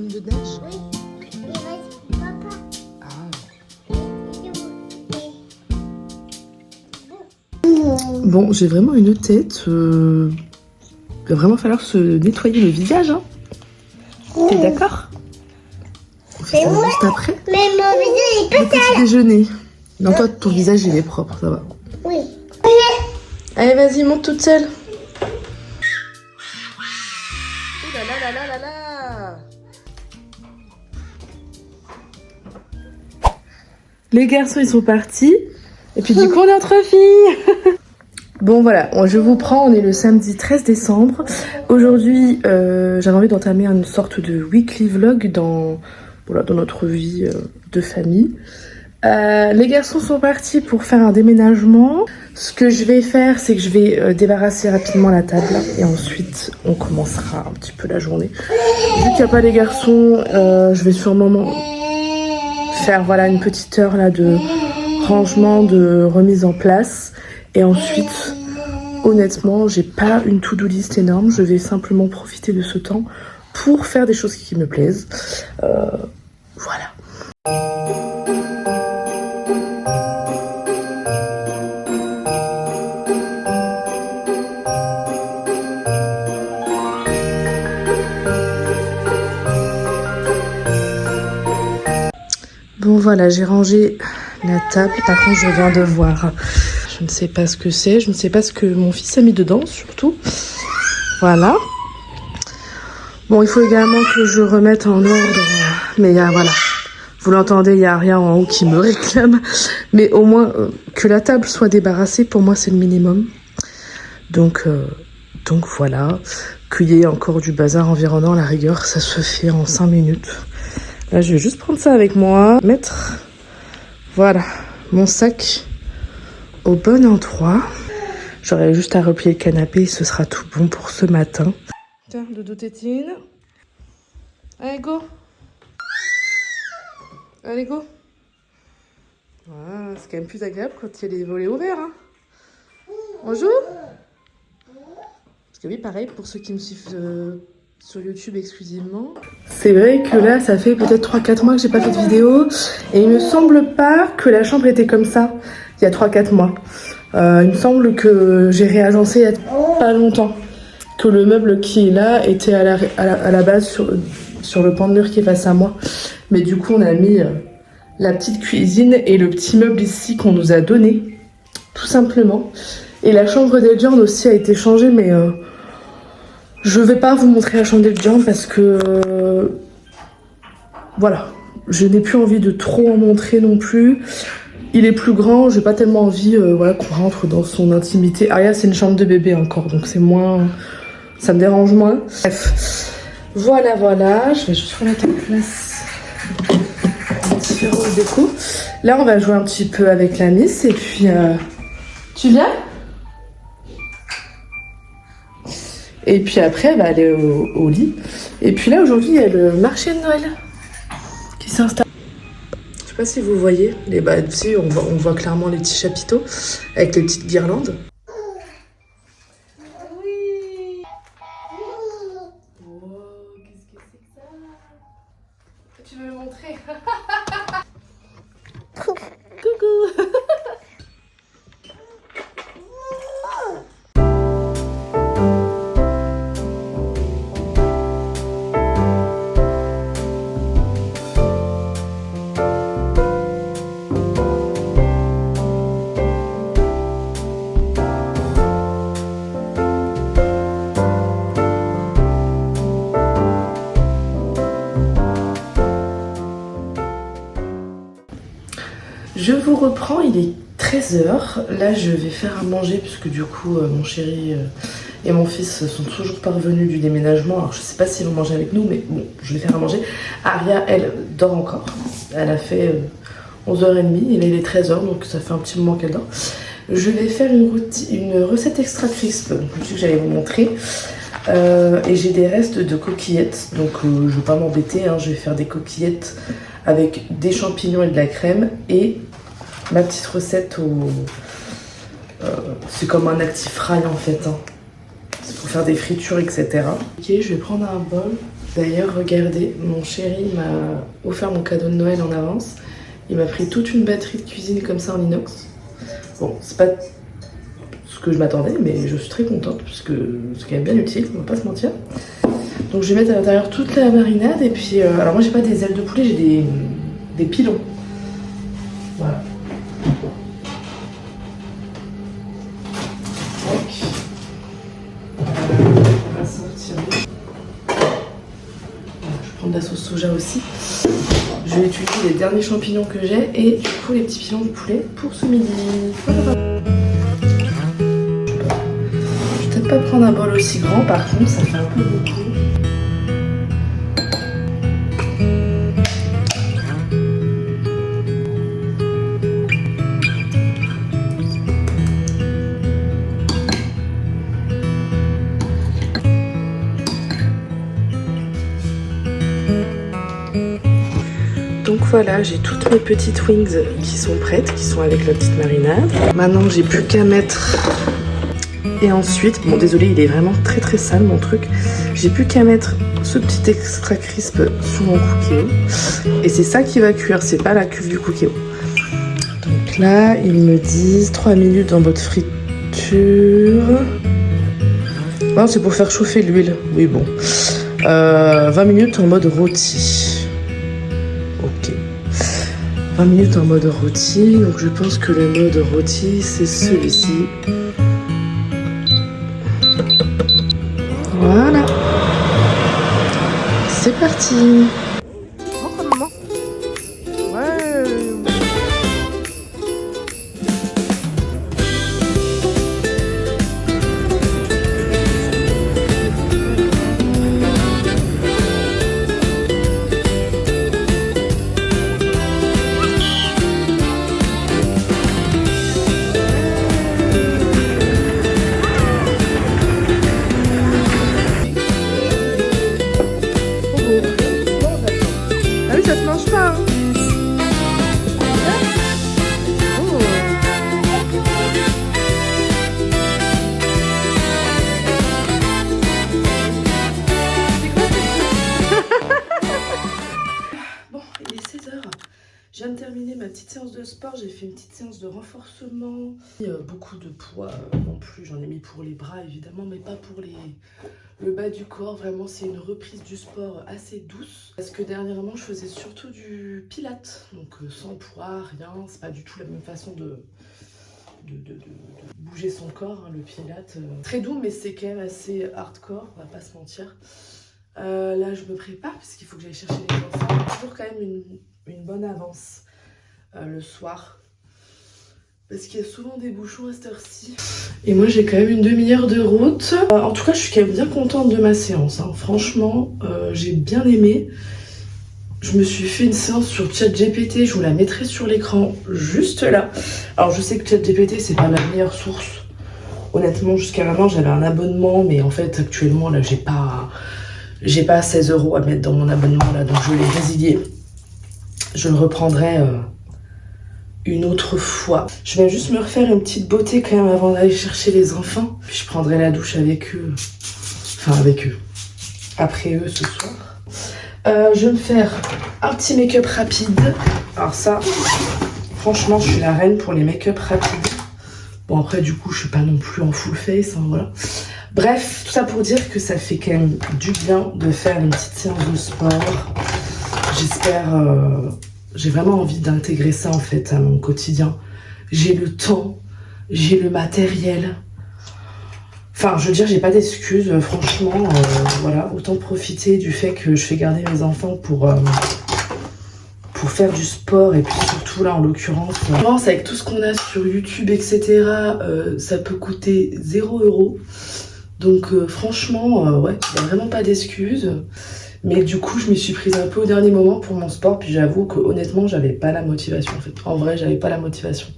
bonhomme de neige? Oui. Il reste papa. Ah. Bon, j'ai vraiment une tête. Il va vraiment falloir se nettoyer le visage. Hein. T'es d'accord? On fait ça juste après. Mais mon visage est Le petit déjeuner. Non, toi, ton visage, il est propre, ça va. Oui. Allez, vas-y, monte toute seule. Ouh là là là là là là. Les garçons, ils sont partis. Et puis du coup, on est entre filles. Bon, voilà, je vous prends. On est le samedi 13 décembre. Aujourd'hui, j'avais envie d'entamer une sorte de weekly vlog dans notre vie de famille. Les garçons sont partis pour faire un déménagement. Ce que je vais faire, c'est que je vais débarrasser rapidement la table et ensuite on commencera un petit peu la journée. Vu qu'il n'y a pas les garçons, je vais sûrement faire une petite heure là de rangement, de remise en place. Et ensuite, honnêtement, j'ai pas une to-do list énorme. Je vais simplement profiter de ce temps pour faire des choses qui me plaisent. Voilà. Bon voilà, j'ai rangé la table. Par contre, je viens de voir. Je ne sais pas ce que c'est. Je ne sais pas ce que mon fils a mis dedans, surtout. Voilà. Bon, il faut également que je remette en ordre. Mais voilà. Vous l'entendez, il n'y a rien en haut qui me réclame. Mais au moins, que la table soit débarrassée, pour moi, c'est le minimum. Donc voilà. Qu'il y ait encore du bazar environnant, à la rigueur, ça se fait en 5 minutes. Là, je vais juste prendre ça avec moi. Mettre, voilà, mon sac au bon endroit. J'aurai juste à replier le canapé et ce sera tout bon pour ce matin. Tiens, Doudou tétine. Allez, go. Allez, go. Voilà, c'est quand même plus agréable quand il y a les volets ouverts. Hein. On joue? Parce que oui, pareil, pour ceux qui me suivent sur YouTube exclusivement. C'est vrai que là, ça fait peut-être 3-4 mois que j'ai pas fait de vidéo. Et il me semble pas que la chambre était comme ça, il y a 3-4 mois. Il me semble que j'ai réagencé il y a pas longtemps. Que le meuble qui est là était à la base sur le pan de mur qui est face à moi. Mais du coup, on a mis la petite cuisine et le petit meuble ici qu'on nous a donné. Tout simplement. Et la chambre d'Eldian aussi a été changée, mais je vais pas vous montrer la chambre d'Eldian parce que voilà, je n'ai plus envie de trop en montrer non plus. Il est plus grand, j'ai pas tellement envie qu'on rentre dans son intimité. Aria, c'est une chambre de bébé encore, donc c'est moins, ça me dérange moins. Bref, voilà, je vais juste remettre en place différentes décos. Là, on va jouer un petit peu avec la Miss et puis tu viens? Et puis après, elle va aller au lit. Et puis là, aujourd'hui, il y a le marché de Noël qui s'installe. Je sais pas si vous voyez, si, on voit clairement les petits chapiteaux avec les petites guirlandes. Oui. Oh, qu'est-ce que c'est que ça? Tu veux me montrer? Coucou. Je vous reprends, il est 13h. Là, je vais faire à manger puisque du coup, mon chéri et mon fils sont toujours pas revenus du déménagement. Alors, je sais pas s'ils vont manger avec nous, mais bon, je vais faire à manger. Aria, elle, dort encore. Elle a fait 11h30 et là, il est 13h, donc ça fait un petit moment qu'elle dort. Je vais faire une recette extra crisp, donc je me suis dit que j'allais vous montrer. Et j'ai des restes de coquillettes, donc je vais pas m'embêter, hein, je vais faire des coquillettes avec des champignons et de la crème et ma petite recette c'est comme un actifrail en fait, hein. C'est pour faire des fritures, etc. Ok, je vais prendre un bol, D'ailleurs, regardez, mon chéri m'a offert mon cadeau de Noël en avance. Il m'a pris toute une batterie de cuisine comme ça en inox. Bon, c'est pas ce que je m'attendais, mais je suis très contente parce que c'est quand même bien utile, on va pas se mentir. Donc je vais mettre à l'intérieur toute la marinade et puis... alors moi j'ai pas des ailes de poulet, j'ai des pilons. Voilà. Donc, on va sortir. Je vais prendre de la sauce soja aussi. Je vais utiliser les derniers champignons que j'ai et du coup les petits pilons de poulet pour ce midi. Voilà. Je vais peut-être pas prendre un bol aussi grand, par contre ça fait un peu beaucoup. Donc voilà, j'ai toutes mes petites wings qui sont prêtes, qui sont avec la petite marinade. Maintenant, j'ai plus qu'à mettre... Et ensuite, bon désolé, il est vraiment très très sale mon truc. J'ai plus qu'à mettre ce petit extra crisp sur mon cookéo. Et c'est ça qui va cuire, c'est pas la cuve du cookéo. Donc là, ils me disent 3 minutes en mode friture. Non, c'est pour faire chauffer l'huile. Oui, bon. 20 minutes en mode rôti. Ok. 20 minutes en mode rôti. Donc je pense que le mode rôti, c'est celui-ci. Voilà. C'est parti. Rentre maman. Ouais. Ah oui, ça se mange pas, hein. Oh. Bon, il est 16h. Je viens de terminer ma petite séance de sport. J'ai fait une petite séance de renforcement. Beaucoup de poids non plus. J'en ai mis pour les bras évidemment, mais pas pour le bas du corps. Vraiment, c'est une reprise du sport assez douce. Parce que dernièrement, je faisais surtout du pilates. Donc sans poids, rien. C'est pas du tout la même façon de bouger son corps, hein, le pilates. Très doux, mais c'est quand même assez hardcore, on va pas se mentir. Là, je me prépare parce qu'il faut que j'aille chercher les enfants. Toujours quand même une bonne avance le soir. Parce qu'il y a souvent des bouchons à cette heure-ci. Et moi, j'ai quand même une demi-heure de route. En tout cas, je suis quand même bien contente de ma séance, hein. Franchement, j'ai bien aimé. Je me suis fait une séance sur ChatGPT. Je vous la mettrai sur l'écran juste là. Alors, je sais que ChatGPT, c'est pas ma meilleure source. Honnêtement, jusqu'à maintenant, j'avais un abonnement. Mais en fait, actuellement, là, j'ai pas 16 € à mettre dans mon abonnement. Là, donc, je l'ai résilié. Je le reprendrai... une autre fois. Je vais juste me refaire une petite beauté quand même avant d'aller chercher les enfants. Puis je prendrai la douche avec eux. Enfin avec eux. Après eux ce soir. Je vais me faire un petit make-up rapide. Alors ça, franchement, je suis la reine pour les make-up rapides. Bon après du coup, je suis pas non plus en full face, hein, voilà. Bref, tout ça pour dire que ça fait quand même du bien de faire une petite séance de sport. J'espère... J'ai vraiment envie d'intégrer ça en fait à mon quotidien. J'ai le temps, j'ai le matériel. Enfin, je veux dire, j'ai pas d'excuses. Franchement, voilà, autant profiter du fait que je fais garder mes enfants pour faire du sport. Et puis surtout là, en l'occurrence, avec tout ce qu'on a sur YouTube, etc., ça peut coûter 0 €. Donc franchement, ouais, il n'y a vraiment pas d'excuses. Mais du coup, je m'y suis prise un peu au dernier moment pour mon sport. Puis j'avoue que honnêtement, j'avais pas la motivation en fait. En vrai, j'avais pas la motivation.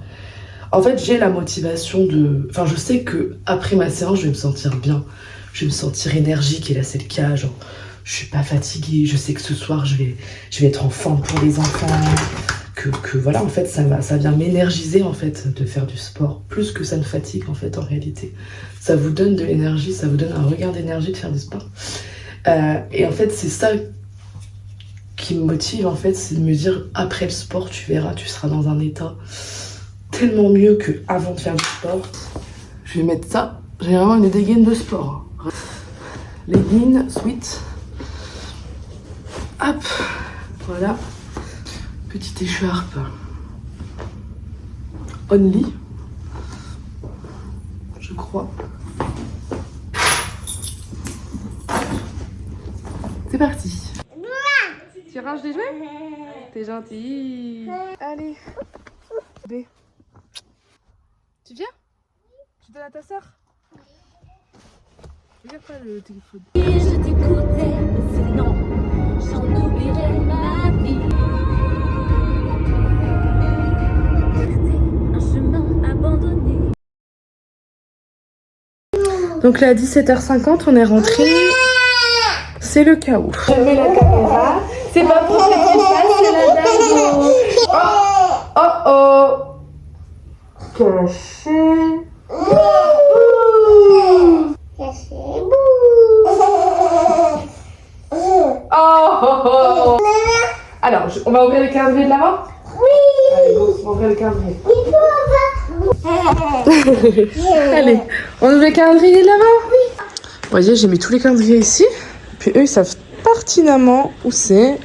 En fait, j'ai la motivation de... Enfin, je sais que après ma séance, je vais me sentir bien. Je vais me sentir énergique. Et là, c'est le cas. Genre, je suis pas fatiguée. Je sais que ce soir, je vais être en forme pour les enfants. Que voilà, en fait, ça vient m'énergiser en fait de faire du sport. Plus que ça ne fatigue en fait en réalité. Ça vous donne de l'énergie. Ça vous donne un regain d'énergie de faire du sport. Et en fait, c'est ça qui me motive, en fait, c'est de me dire, après le sport, tu verras, tu seras dans un état tellement mieux qu'avant de faire du sport. Je vais mettre ça. J'ai vraiment une dégaine de sport. Leggings, sweat. Hop, voilà. Petite écharpe. Only. Je crois. C'est parti. Tu ranges les jouets? T'es gentil. Allez. B. Tu viens? Tu donnes à ta soeur? Regarde pas le téléphone. Je t'écoutais, sinon j'en oublierai ma vie. Un chemin abandonné. Donc là, à 17h50, on est rentré. C'est le chaos. Je mets la caméra. C'est pas pour que tu fasses, c'est la dingo. Oh oh oh. Caché. Oh. Alors, on va ouvrir le calendrier de l'avant? Oui. Allez, go, on va ouvrir le calendrier. Allez, on ouvre le calendrier de l'avant? Oui. Vous voyez, j'ai mis tous les calendriers ici. Puis eux, ils savent pertinemment où c'est.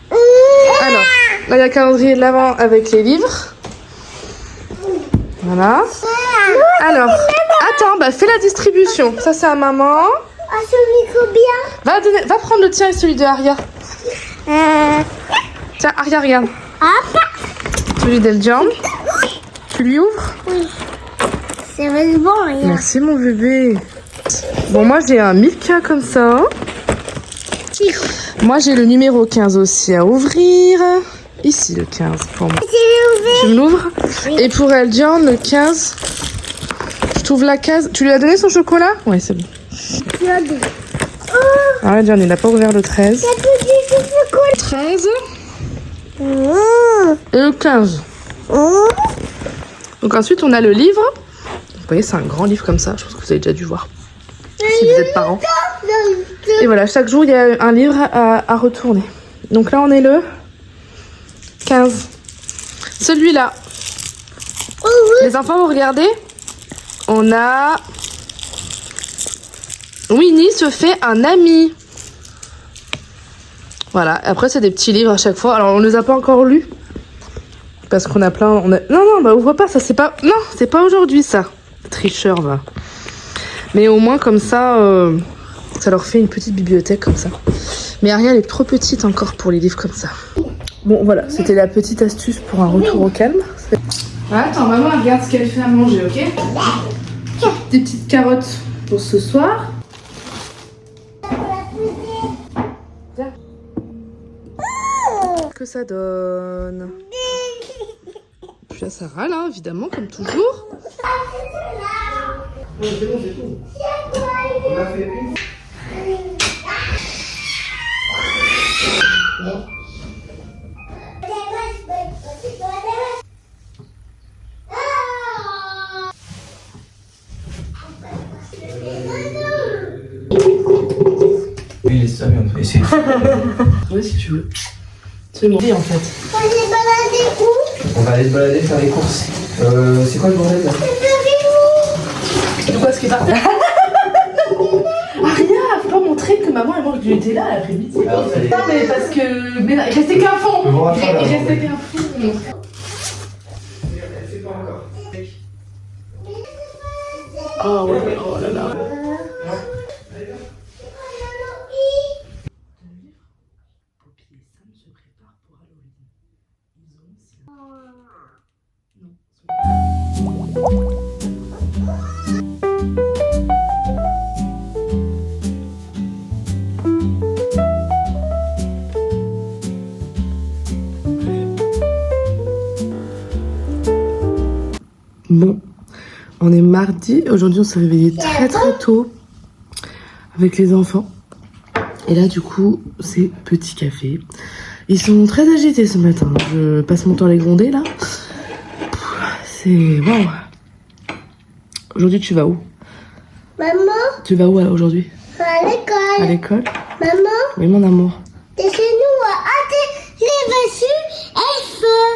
Alors, là, il y a le calendrier de l'avant avec les livres. Voilà. Alors, attends, bah fais la distribution. Ça, c'est à maman. Ah, celui combien? Va prendre le tien et celui de Aria. Tiens, Aria, regarde. Celui d'Eljan. Tu lui ouvres? Oui. C'est vraiment rien. Merci, mon bébé. Bon, moi, j'ai un Milka comme ça. Moi, j'ai le numéro 15 aussi à ouvrir. Ici, le 15 pour moi. Tu me l'ouvres? Oui. Et pour Eljan, le 15. Je trouve la case. Tu lui as donné son chocolat? Ouais, c'est bon. Ah, Eljan, il n'a pas ouvert le 13. 13. Et le 15. Donc ensuite, on a le livre. Vous voyez, c'est un grand livre comme ça. Je pense que vous avez déjà dû voir. Si vous êtes parents. Et voilà, chaque jour, il y a un livre à retourner. Donc là, on est le 15. Celui-là. Les enfants, vous regardez? On a... Winnie se fait un ami. Voilà, après, c'est des petits livres à chaque fois. Alors, on ne les a pas encore lus. Parce qu'on a plein... Non, bah ouvre pas, ça c'est pas... Non, c'est pas aujourd'hui, ça. Tricheur, va. Mais au moins, comme ça, ça leur fait une petite bibliothèque comme ça. Mais Ariel est trop petite encore pour les livres comme ça. Bon, voilà, c'était la petite astuce pour un retour au calme. Attends, maman, regarde ce qu'elle fait à manger, ok? Des petites carottes pour ce soir. Viens. Que ça donne? Puis à Sarah, là, évidemment, comme toujours. Non, c'est bon, c'est tout. On a fait une. Oui, laisse ça, viens, on va essayer. Oui, si tu veux. C'est bon, en fait. On s'est baladé où? On va aller se balader, faire les courses. C'est quoi le bordel là? De quoi ce qui est par terre? Aria, faut pas montrer que maman elle mange du Nutella à l'après-midi. Alors, c'est... Non, mais parce que. Mais non, il restait qu'un fond. Il restait qu'un fond. C'est pas encore. Oh ouais, oh là là. Bon, on est mardi. Aujourd'hui, on s'est réveillé très très tôt avec les enfants. Et là, du coup, c'est petit café. Ils sont très agités ce matin. Je passe mon temps à les gronder là. C'est waouh. Aujourd'hui, tu vas où? Maman, Tu vas où aujourd'hui? à l'école. l'école. À l'école? Maman, Oui, mon amour. c'est chez nous à hâter les voitures et le feu.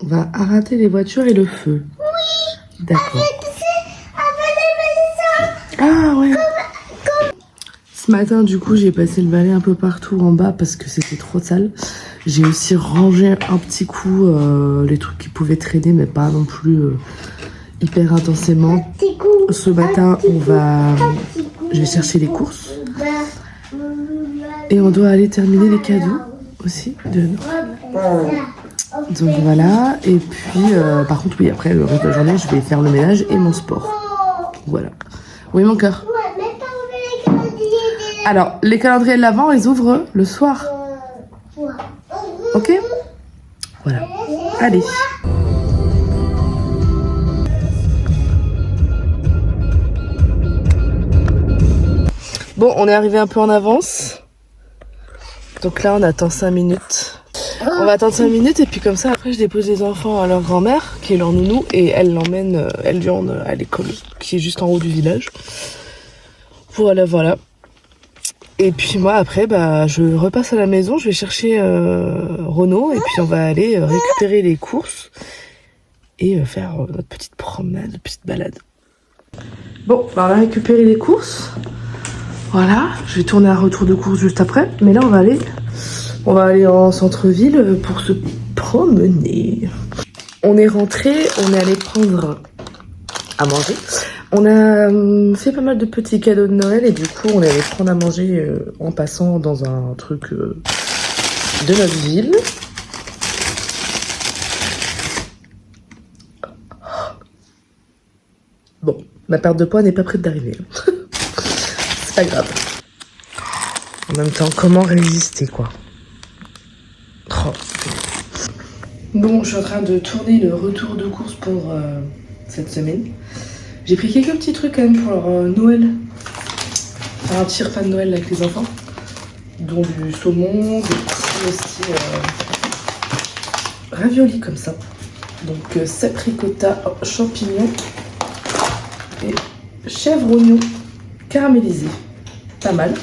On va arrêter les voitures et le feu. Oui. D'accord. Avec les maisons. Ah ouais. Ce matin, du coup, j'ai passé le balai un peu partout en bas parce que c'était trop sale. J'ai aussi rangé un petit coup les trucs qui pouvaient traîner, mais pas non plus hyper intensément. Ce matin, je vais chercher les courses. Et on doit aller terminer les cadeaux aussi de Noël. Donc voilà. Et puis, par contre, oui, après le reste de la journée, je vais faire le ménage et mon sport. Voilà. Oui, mon cœur. Alors, les calendriers de l'Avent, ils ouvrent le soir. Ok? Voilà. Allez. Bon, on est arrivé un peu en avance. Donc là, on attend 5 minutes. On va attendre 5 minutes et puis comme ça, après, je dépose les enfants à leur grand-mère, qui est leur nounou, et elle l'emmène, elle lui emmène à l'école, qui est juste en haut du village. Voilà, voilà. Et puis moi, après, je repasse à la maison, je vais chercher Renaud, et puis on va aller récupérer les courses et faire notre petite promenade, notre petite balade. Bon, on va récupérer les courses. Voilà, je vais tourner un retour de course juste après. Mais là, on va aller en centre-ville pour se promener. On est rentré, on est allé prendre à manger. On a fait pas mal de petits cadeaux de Noël et du coup, on est allé prendre à manger en passant dans un truc de notre ville. Bon, ma perte de poids n'est pas prête d'arriver. C'est pas grave. En même temps, comment résister, quoi? Oh. Bon, je suis en train de tourner le retour de course pour cette semaine. J'ai pris quelques petits trucs quand même pour leur Noël. Faire un petit repas de Noël avec les enfants. Dont du saumon, des petits aussi raviolis comme ça. Donc cèpe ricotta, champignons et chèvre oignon caramélisé. Pas mal.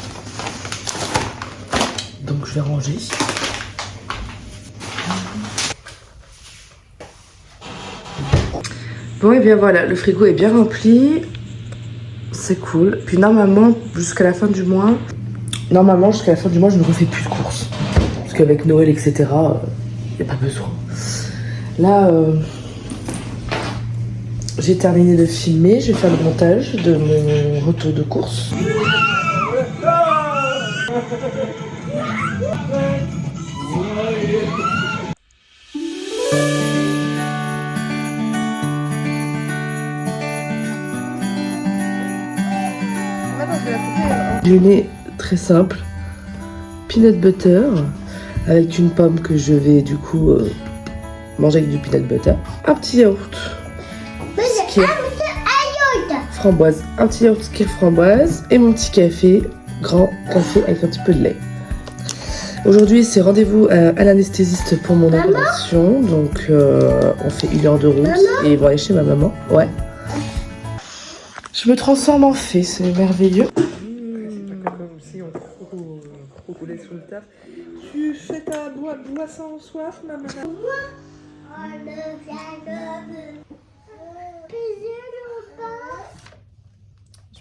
Donc je vais ranger. Bon et bien voilà, le frigo est bien rempli. C'est cool. Puis normalement, jusqu'à la fin du mois, je ne refais plus de courses. Parce qu'avec Noël, etc., il n'y a pas besoin. Là, j'ai terminé de filmer. Je vais faire le montage de mon retour de course. Déjeuner très simple, peanut butter avec une pomme que je vais du coup manger avec du peanut butter, un petit yaourt framboise, un petit yaourt Skir framboise et mon petit café, grand café avec un petit peu de lait. Aujourd'hui c'est rendez-vous à l'anesthésiste pour mon opération, donc on fait 1 heure de route et ils vont aller chez ma maman. Ouais. Je me transforme en fée, c'est merveilleux. Rouler sur le taf. Tu fais ta boisson soif, maman?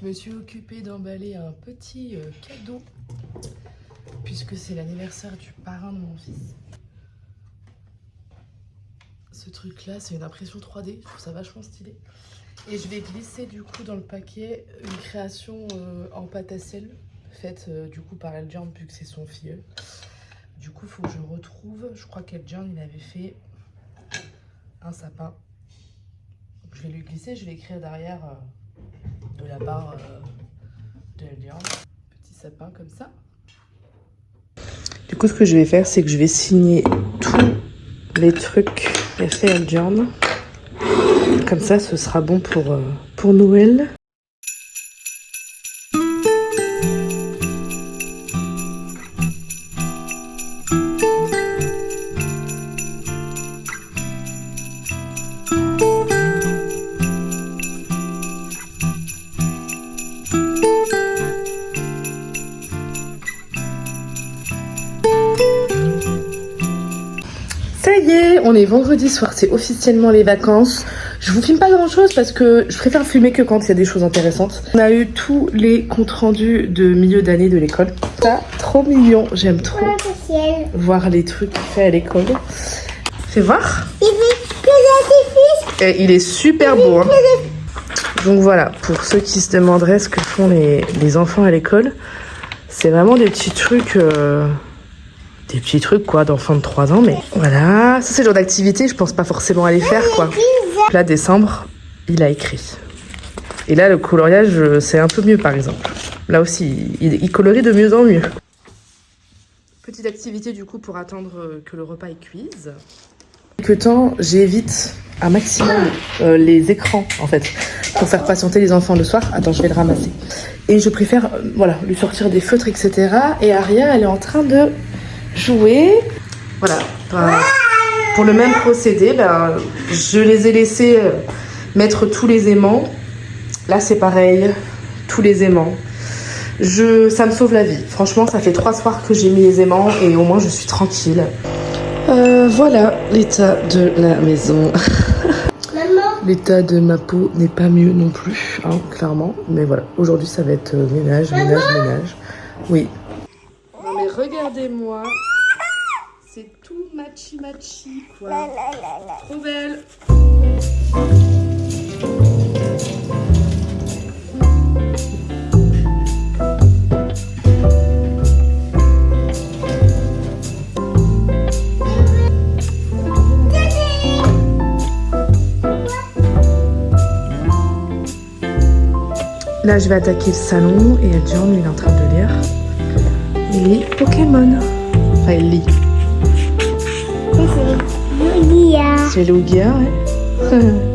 Je me suis occupée d'emballer un petit cadeau puisque c'est l'anniversaire du parrain de mon fils. Ce truc là, c'est une impression 3D, je trouve ça vachement stylé. Et je vais glisser du coup dans le paquet une création en pâte à sel faite du coup par Eljan vu que c'est son filleul. Du coup, il faut que je retrouve. Je crois qu'Eljan il avait fait un sapin. Donc, je vais lui glisser. Je vais écrire derrière de la part de Eljan. Petit sapin comme ça. Du coup, ce que je vais faire, c'est que je vais signer tous les trucs qu'a fait Eljan. Comme ça, ce sera bon pour Noël. y est, on est vendredi soir, c'est officiellement les vacances. Je vous filme pas grand chose parce que je préfère filmer que quand il y a des choses intéressantes. On a eu tous les comptes rendus de milieu d'année de l'école. Ça, trop mignon, j'aime trop voir les trucs qu'il fait à l'école. Fais voir. Et il est super beau. Hein. Donc voilà, pour ceux qui se demanderaient ce que font les enfants à l'école, c'est vraiment des petits trucs... Des petits trucs quoi d'enfants de 3 ans, mais voilà, ça c'est le genre d'activité, je pense pas forcément à les faire quoi. Là, décembre, il a écrit. Et là, le coloriage, c'est un peu mieux par exemple. Là aussi, il colorie de mieux en mieux. Petite activité du coup pour attendre que le repas est cuise. Quelque temps, j'évite un maximum les écrans en fait, pour faire patienter les enfants le soir. Attends, je vais le ramasser. Et je préfère, voilà, lui sortir des feutres, etc. Et Aria, elle est en train de jouer. Voilà. Pour le même procédé, je les ai laissés mettre tous les aimants. Là, c'est pareil. Tous les aimants. Ça me sauve la vie. Franchement, ça fait 3 soirs que j'ai mis les aimants et au moins, je suis tranquille. Voilà l'état de la maison. L'état de ma peau n'est pas mieux non plus, hein, clairement. Mais voilà, aujourd'hui, ça va être ménage. Oui. Non mais regardez-moi, c'est tout machi quoi, trop belle. Là je vais attaquer le salon et John il est en train de lire. Il lit Pokémon. Enfin, il lit. C'est Lugia. C'est Lugia, ouais.